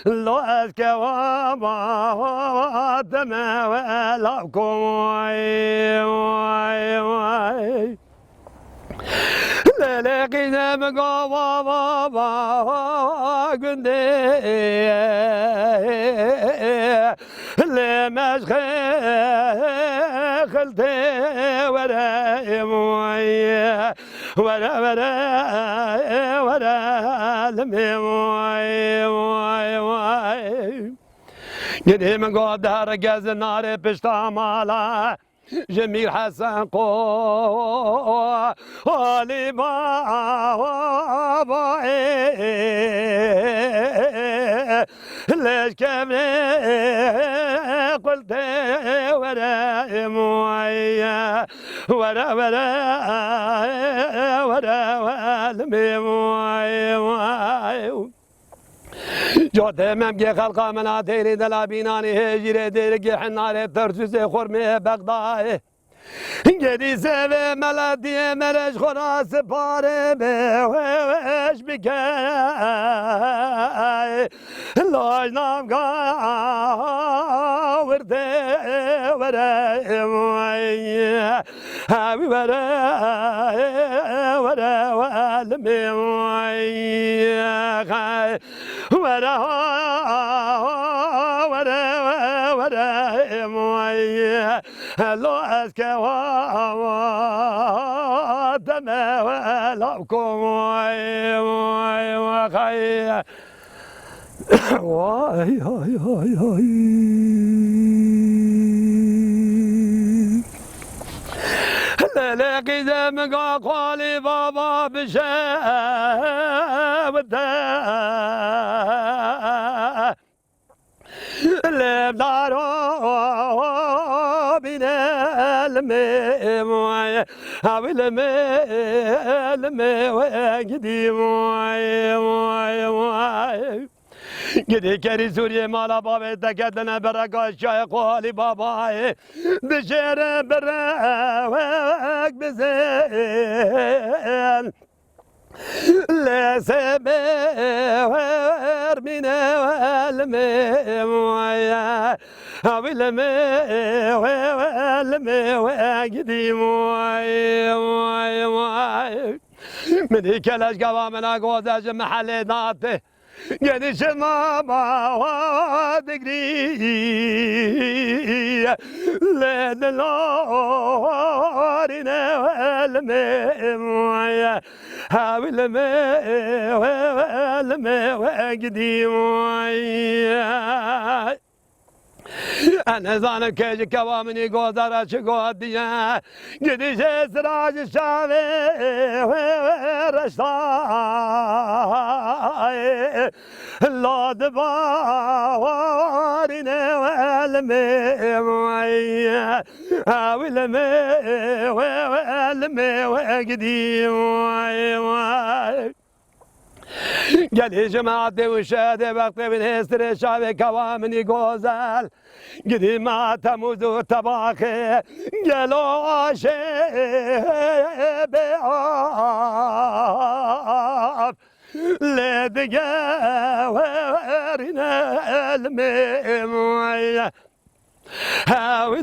لو أذكى ما دمع ولكم لقينا مقابا قندي لمشخلتي ورا لمي قدي من قدر جاز النار بشتامالا جميل حسن قو علي بابا ليش كمني قلت ورا مويا ورا مويا جو تمام جي خلقا من عتيري دلا بيناني هجري ديرك حناري ترجز خرمي بغداي جدي سوي ملدي مرج خراس باري بوش بكاي لاج نام ورده ورا موي هاوي ورا والمي موي ورا موي لو أسكى دمع ولكم وخي واي هاي هاي هاي لقيت من قالي بابا بشاوده لبدارو بنا المي هاوي المي وقدي موي قدي كاري سوريا مالا بابي تكدنا برقا الشاي قولي باباي بشير براك بزين لا سبير من والمي والمي وقدي موي من هيك الاشقى من اقوز محل ناطي يعني شمامة دقري لين النارنا والمي هاوي المي وقدي أنا زانك كيجي كوامني قدر شقوديا قدي سراج الشافي ورشتاي لا دبارنا والمي هاوي المي وقدي قال يا جماعة وشادي وقت من هستر شافي كوامني غزال قدي ما تموز تباخي قالوا عاشي بعاف لدقا ورنا المي هاوي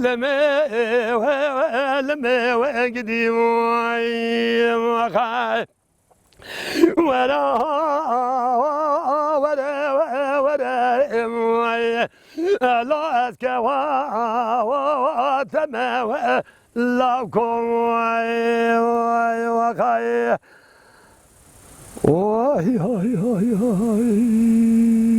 المي وقدي وخاي ورا موي لا أسكى وتما لكم وخي واي هاي هاي هاي